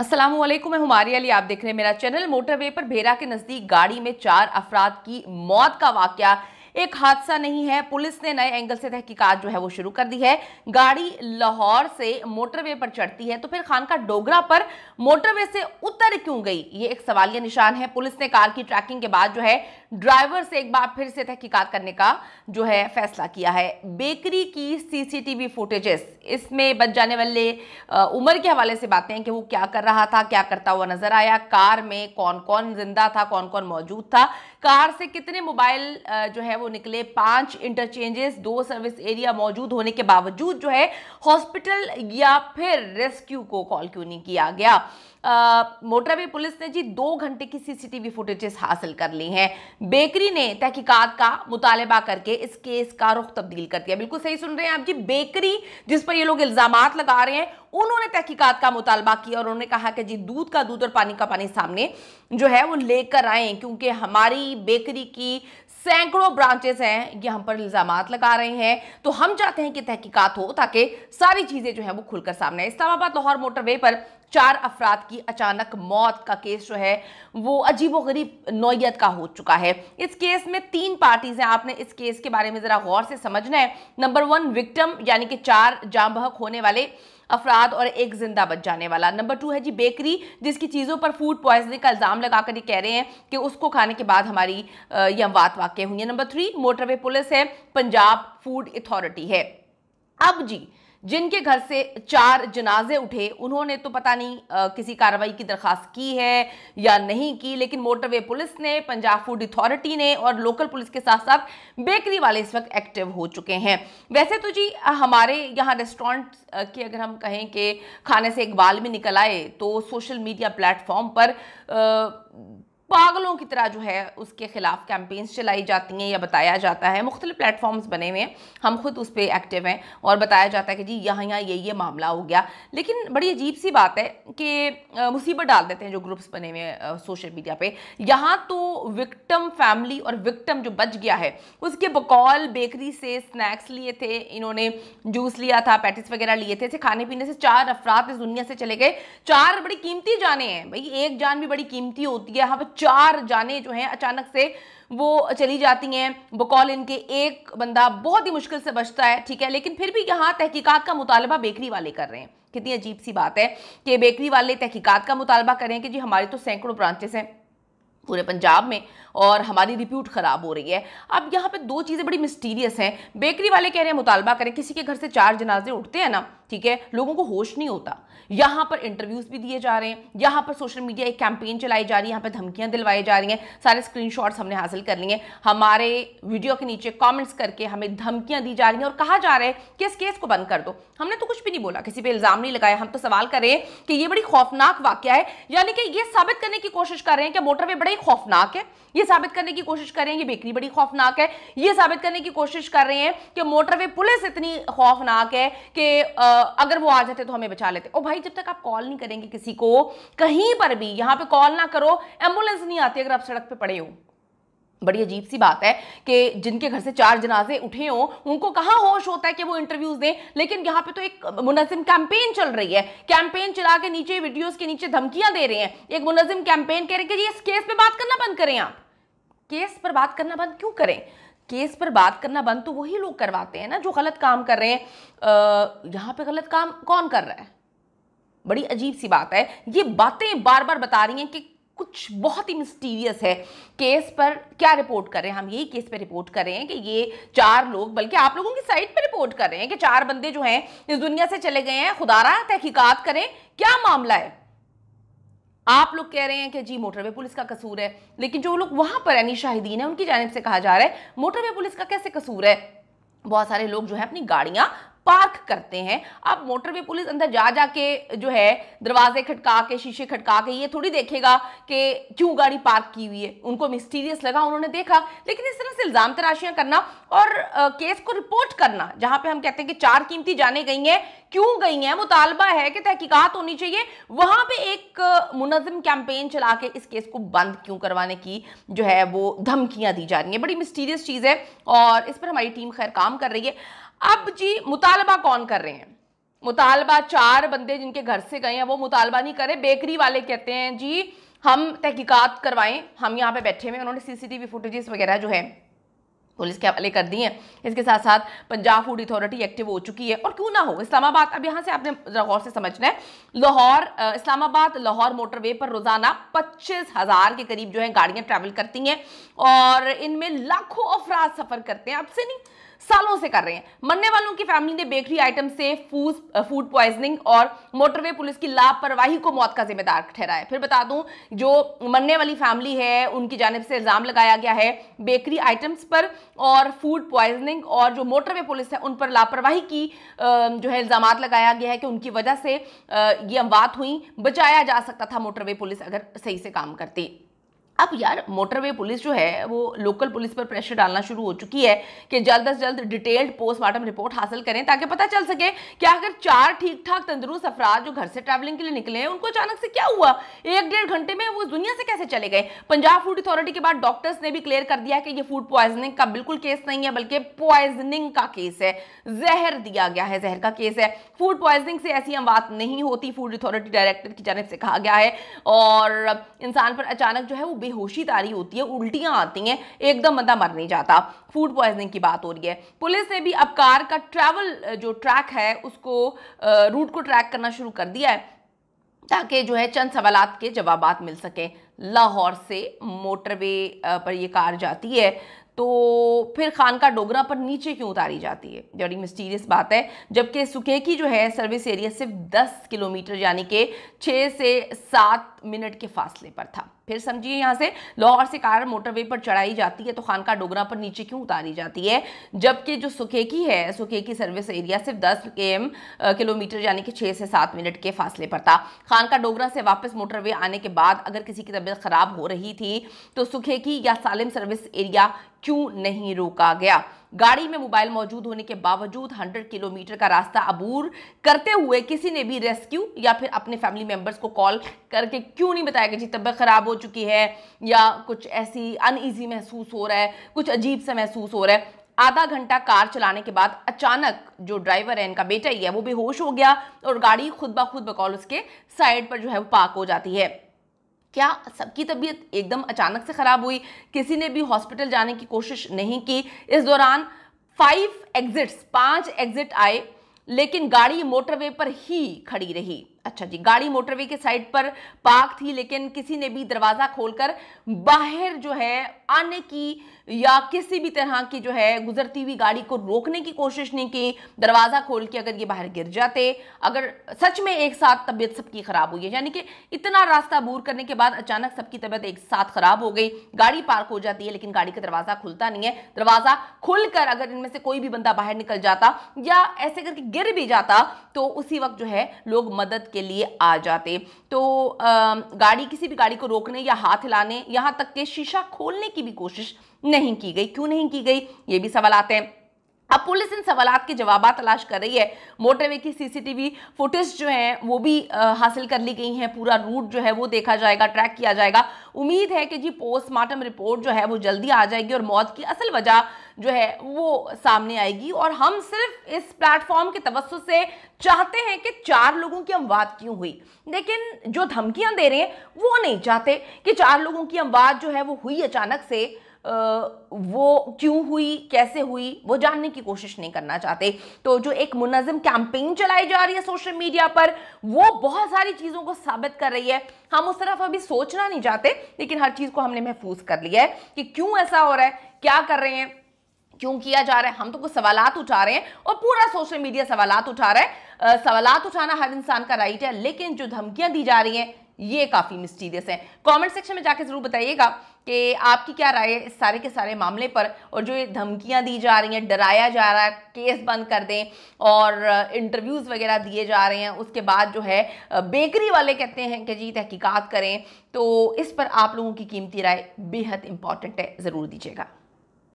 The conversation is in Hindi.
अस्सलामुअलैकुम, मैं हुमारी अली। आप देख रहे हैं मेरा चैनल। मोटरवे पर भेरा के नजदीक गाड़ी में 4 अफराद की मौत का वाकया एक हादसा नहीं है। पुलिस ने नए एंगल से तहकीकात जो है वो शुरू कर दी है। गाड़ी लाहौर से मोटरवे पर चढ़ती है तो फिर खानका डोगरा पर मोटरवे से उतर क्यों गई, ये एक सवालिया निशान है। पुलिस ने कार की ट्रैकिंग के बाद जो है ड्राइवर से एक बार फिर से तहकीकात करने का जो है फैसला किया है। बेकरी की सीसीटीवी फुटेजेस, इसमें बच जाने वाले उम्र के हवाले से बातें हैं कि वो क्या कर रहा था, क्या करता हुआ नजर आया, कार में कौन कौन जिंदा था, कौन कौन मौजूद था, कार से कितने मोबाइल जो है वो निकले, 5 इंटरचेंजेस, 2 सर्विस एरिया मौजूद होने के बावजूद जो है हॉस्पिटल या फिर रेस्क्यू को कॉल क्यों नहीं किया गया। मोटरवे पुलिस ने जी 2 घंटे की सीसीटीवी फुटेजेस हासिल कर ली हैं। बेकरी ने तहकीकात का मुतालबा करके इस केस का रुख तब्दील कर दिया। बिल्कुल सही सुन रहे हैं आप जी। बेकरी जिस पर ये लोग इल्जामात लगा रहे हैं, उन्होंने तहकीकात का मुतालबा किया और उन्होंने कहा कि जी दूध का दूध और पानी का पानी सामने जो है वो लेकर आए, क्योंकि हमारी बेकरी की सैकड़ों ब्रांचेस हैं, ये हम पर इल्जामात लगा रहे हैं, तो हम चाहते हैं कि तहकीकात हो ताकि सारी चीजें जो है वो खुलकर सामने आए। इस्लामाबाद लाहौर मोटरवे पर 4 अफराद की अचानक मौत का केस जो है वो अजीबोगरीब नौयत का हो चुका है। इस केस में 3 पार्टीज हैं। आपने इस केस के बारे में जरा गौर से समझना है। नंबर 1 विक्टिम, यानी कि 4 जाँ बहक होने वाले अफराद और 1 जिंदा बच जाने वाला। नंबर 2 है जी बेकरी, जिसकी चीज़ों पर फूड पॉइजनिंग का इल्ज़ाम लगाकर ये कह रहे हैं कि उसको खाने के बाद हमारी ये अमवात वाक़ हुई है। नंबर 3 मोटरवे पुलिस है, पंजाब फूड अथॉरिटी है। अब जी जिनके घर से 4 जनाजे उठे, उन्होंने तो पता नहीं किसी कार्रवाई की दरखास्त की है या नहीं की, लेकिन मोटरवे पुलिस ने, पंजाब फूड अथॉरिटी ने और लोकल पुलिस के साथ साथ बेकरी वाले इस वक्त एक्टिव हो चुके हैं। वैसे तो जी हमारे यहाँ रेस्टोरेंट की अगर हम कहें कि खाने से एक बाल भी निकल आए तो सोशल मीडिया प्लेटफॉर्म पर पागलों की तरह जो है उसके खिलाफ कैंपेन्स चलाई जाती हैं या बताया जाता है। मुख्तलिफ प्लेटफॉर्म्स बने हुए हैं, हम खुद उस पर एक्टिव हैं और बताया जाता है कि जी यहाँ ये मामला हो गया। लेकिन बड़ी अजीब सी बात है कि मुसीबत डाल देते हैं जो ग्रुप्स बने हुए हैं सोशल मीडिया पे। यहाँ तो विक्टिम फैमिली और विक्टिम जो बच गया है उसके बकौल बेकरी से स्नैक्स लिए थे, इन्होंने जूस लिया था, पैटिस वगैरह लिए थे, खाने पीने से 4 अफराद इस दुनिया से चले गए। 4 बड़ी कीमती जाने हैं भाई, एक जान भी बड़ी कीमती होती है। यहाँ पे 4 जाने जो हैं अचानक से वो चली जाती हैं। बकौल इनके एक बंदा बहुत ही मुश्किल से बचता है, ठीक है, लेकिन फिर भी यहाँ तहकीकात का मुतालबा बेकरी वाले कर रहे हैं। कितनी अजीब सी बात है कि बेकरी वाले तहकीकात का मुतालबा करें कि जी हमारी तो सैकड़ों ब्रांचेस हैं पूरे पंजाब में और हमारी रिप्यूट खराब हो रही है। अब यहाँ पे 2 चीज़ें बड़ी मिस्टीरियस हैं। बेकरी वाले कह रहे हैं मुतालबा करें, किसी के घर से 4 जनाजे उठते हैं ना, ठीक है, लोगों को होश नहीं होता। यहाँ पर इंटरव्यूज भी दिए जा रहे हैं, यहाँ पर सोशल मीडिया एक कैंपेन चलाई जा रही है, यहाँ पर धमकियाँ दिलवाई जा रही हैं। सारे स्क्रीनशॉट्स हमने हासिल कर लिए हैं। हमारे वीडियो के नीचे कमेंट्स करके हमें धमकियाँ दी जा रही हैं और कहा जा रहा है कि इस केस को बंद कर दो। हमने तो कुछ भी नहीं बोला, किसी पे इल्ज़ाम नहीं लगाया। हम तो सवाल कर रहे हैं कि ये बड़ी खौफनाक वाकया है, यानी कि ये साबित करने की कोशिश कर रहे हैं कि मोटरवे बड़ा ही खौफनाक है। ये साबित करने की कोशिश कर रहे हैं कि बेकरी बड़ी खौफनाक है। ये साबित करने की कोशिश कर रहे हैं कि मोटरवे पुलिस इतनी खौफनाक है कि अगर वो आ जाते तो हमें बचा लेते। ओ भाई, जब तक आप कॉल नहीं करेंगे किसी को, कहीं पर भी यहाँ पे कॉल ना करो, एम्बुलेंस नहीं आती अगर आप सड़क पे पड़े हो। बड़ी अजीब सी बात है कि जिनके घर से 4 जनाजे उठे हों उनको कहाँ होश होता है कि वो इंटरव्यूज दें। लेकिन यहाँ पे तो एक मुनज़्ज़म कैंपेन चल रही है, कैंपेन चला के नीचे वीडियोस के नीचे धमकियां दे रहे हैं। एक मुनज़्ज़म कैंपेन कह रहे हैं कि इस केस पे बात करना बंद करें। आप केस पर बात करना बंद क्यों करें? केस पर बात करना बंद तो वही लोग करवाते हैं ना जो गलत काम कर रहे हैं। यहाँ पे गलत काम कौन कर रहा है? बड़ी अजीब सी बात है। ये बातें बार बार बता रही हैं कि कुछ बहुत ही मिस्टीरियस है। केस पर क्या रिपोर्ट कर रहे हैं? हम यही केस पे रिपोर्ट कर रहे हैं कि ये 4 लोग, बल्कि आप लोगों की साइट पे रिपोर्ट कर रहे हैं कि 4 बंदे जो हैं इस दुनिया से चले गए हैं। खुदारा तहकीकात करें, क्या मामला है? आप लोग कह रहे हैं कि जी मोटरवे पुलिस का कसूर है, लेकिन जो लोग वहां पर यानी शाहिदीन है उनकी जानिब से कहा जा रहा है मोटरवे पुलिस का कैसे कसूर है? बहुत सारे लोग जो है अपनी गाड़ियां पार्क करते हैं। अब मोटरवे पुलिस अंदर जा जाके जो है दरवाजे खटका के, शीशे खटका के ये थोड़ी देखेगा कि क्यों गाड़ी पार्क की हुई है। उनको मिस्टीरियस लगा, उन्होंने देखा। लेकिन इस तरह से इल्जाम तराशियां करना और केस को रिपोर्ट करना, जहां पे हम कहते हैं कि 4 कीमती जाने गई हैं, क्यों गई हैं, मुतालबा है कि तहकीकात होनी चाहिए, वहां पे एक मुनज़्ज़म कैंपेन चला के इस केस को बंद क्यों करवाने की जो है वो धमकियां दी जा रही हैं। बड़ी मिस्टीरियस चीज़ है और इस पर हमारी टीम खैर काम कर रही है। अब जी मुतालबा कौन कर रहे हैं? मुतालबा 4 बंदे जिनके घर से गए हैं वो मुतालबा नहीं करे। बेकरी वाले कहते हैं जी हम तहकीकात करवाएं, हम यहाँ पे बैठे हुए। उन्होंने सीसीटीवी फुटेजेस वगैरह जो है पुलिस के हवाले कर दी हैं। इसके साथ साथ पंजाब फूड अथॉरिटी एक्टिव हो चुकी है। और क्यों ना हो, इस्लामाबाद, अब यहाँ से आपने गौर से समझना है, लाहौर इस्लामाबाद लाहौर मोटरवे पर रोजाना 25,000 के करीब जो है गाड़ियां ट्रैवल करती हैं और इनमें लाखों अफराद सफर करते हैं। अब से नहीं, सालों से कर रहे हैं। मरने वालों की फैमिली ने बेकरी आइटम से फूड पॉइजनिंग और मोटरवे पुलिस की लापरवाही को मौत का जिम्मेदार ठहराया। फिर बता दूं, जो मरने वाली फैमिली है उनकी जानिब से इल्जाम लगाया गया है बेकरी आइटम्स पर और फूड पॉइजनिंग, और जो मोटरवे पुलिस है उन पर लापरवाही की जो है इल्जाम लगाया गया है कि उनकी वजह से ये अमवात हुई। बचाया जा सकता था मोटरवे पुलिस अगर सही से काम करती। अब यार मोटरवे पुलिस जो है वो लोकल पुलिस पर प्रेशर डालना शुरू हो चुकी है कि जल्द से जल्द डिटेल्ड पोस्टमार्टम रिपोर्ट हासिल करें ताकि पता चल सके कि अगर 4 ठीक ठाक तंदुरुस्त अफराद जो घर से ट्रैवलिंग के लिए निकले हैं उनको अचानक से क्या हुआ, 1-1.5 घंटे में वो दुनिया से कैसे चले गए। पंजाब फूड अथॉरिटी के बाद डॉक्टर्स ने भी क्लियर कर दिया कि ये फूड पॉइजनिंग का बिल्कुल केस नहीं है बल्कि पॉइजनिंग का केस है, जहर दिया गया है, जहर का केस है। फूड पॉइजनिंग से ऐसी अमवात नहीं होती, फूड अथॉरिटी डायरेक्टर की जानिब से कहा गया है। और इंसान पर अचानक जो है वो बेहोशी तारी होती है, उल्टियां आती हैं, एकदम बंदा मर नहीं जाता। फूड पॉइजनिंग की बात हो रही है। पुलिस ने भी अब कार का ट्रैवल जो ट्रैक है उसको रूट को ट्रैक करना शुरू कर दिया है ताकि जो है चंद सवालात के जवाबात मिल सके। लाहौर से मोटरवे पर ये कार जाती है तो फिर खानका डोगरा पर नीचे क्यों उतारी जाती है, बड़ी मिस्टीरियस बात है। जबकि सुकेकी जो है सर्विस एरिया सिर्फ 10 किलोमीटर यानी कि 6 से 7 मिनट के फासले पर था। फिर समझिए, यहाँ से लाहौर से कार मोटरवे पर चढ़ाई जाती है तो खानका डोगरा पर नीचे क्यों उतारी जाती है, जबकि जो सुकेकी है, सुकेकी सर्विस एरिया सिर्फ 10 किलोमीटर यानी कि 6 से 7 मिनट के फासले पर था। खानका डोगरा से वापस मोटरवे आने के बाद अगर किसी की तबीयत खराब हो रही थी तो सुकेकी या सालिम सर्विस एरिया क्यों नहीं रोका गया। गाड़ी में मोबाइल मौजूद होने के बावजूद 100 किलोमीटर का रास्ता अबूर करते हुए किसी ने भी रेस्क्यू या फिर अपने फैमिली मेंबर्स को कॉल करके क्यों नहीं बताया कि जी तबीयत खराब हो चुकी है या कुछ ऐसी अनईजी महसूस हो रहा है, कुछ अजीब सा महसूस हो रहा है। आधा घंटा कार चलाने के बाद अचानक जो ड्राइवर है, इनका बेटा ही है, वो बेहोश हो गया और गाड़ी खुद ब खुद बकौल उसके साइड पर जो है वो पार्क हो जाती है। क्या सबकी तबीयत एकदम अचानक से खराब हुई? किसी ने भी हॉस्पिटल जाने की कोशिश नहीं की। इस दौरान 5 एग्जिट आए लेकिन गाड़ी मोटरवे पर ही खड़ी रही। अच्छा जी, गाड़ी मोटरवे के साइड पर पार्क थी लेकिन किसी ने भी दरवाजा खोलकर बाहर जो है आने की या किसी भी तरह की जो है गुजरती हुई गाड़ी को रोकने की कोशिश नहीं की। दरवाजा खोल के अगर ये बाहर गिर जाते, अगर सच में एक साथ तबीयत सबकी खराब हुई है, यानी कि इतना रास्ता अबूर करने के बाद अचानक सबकी तबीयत एक साथ खराब हो गई, गाड़ी पार्क हो जाती है लेकिन गाड़ी का दरवाजा खुलता नहीं है। दरवाजा खुलकर अगर इनमें से कोई भी बंदा बाहर निकल जाता या ऐसे करके गिर भी जाता तो उसी वक्त जो है लोग मदद के लिए आ जाते। तो गाड़ी, किसी भी गाड़ी को रोकने या हाथ हिलाने, यहां तक के शीशा खोलने की भी कोशिश नहीं की गई। क्यों नहीं की गई, ये भी सवाल आते हैं। अब पुलिस इन सवालात के जवाब तलाश कर रही है। मोटरवे की सीसीटीवी फुटेज जो है वो भी हासिल कर ली गई हैं। पूरा रूट जो है वो देखा जाएगा, ट्रैक किया जाएगा। उम्मीद है कि जी पोस्टमार्टम रिपोर्ट जो है वो जल्दी आ जाएगी और मौत की असल वजह जो है वो सामने आएगी। और हम सिर्फ इस प्लेटफॉर्म के तवज्जुह से चाहते हैं कि 4 लोगों की अमवात क्यों हुई, लेकिन जो धमकियां दे रहे हैं वो नहीं चाहते कि 4 लोगों की अमवात जो है वो हुई अचानक से, वो क्यों हुई, कैसे हुई, वो जानने की कोशिश नहीं करना चाहते। तो जो एक मुनज़्ज़म कैंपेन चलाई जा रही है सोशल मीडिया पर, वो बहुत सारी चीज़ों को साबित कर रही है। हम उस तरफ अभी सोचना नहीं चाहते लेकिन हर चीज़ को हमने महफूज कर लिया है कि क्यों ऐसा हो रहा है, क्या कर रहे हैं, क्यों किया जा रहा है। हम तो कुछ सवालात उठा रहे हैं और पूरा सोशल मीडिया सवालात उठा रहा है। सवालात उठाना हर इंसान का राइट है, लेकिन जो धमकियां दी जा रही हैं ये काफ़ी मिस्टीरियस है। कमेंट सेक्शन में जाके ज़रूर बताइएगा कि आपकी क्या राय है इस सारे के सारे मामले पर, और जो ये धमकियां दी जा रही हैं, डराया जा रहा है, केस बंद कर दें और इंटरव्यूज़ वगैरह दिए जा रहे हैं, उसके बाद जो है बेकरी वाले कहते हैं कि जी तहकीकात करें। तो इस पर आप लोगों की कीमती राय बेहद इंपॉर्टेंट है, ज़रूर दीजिएगा।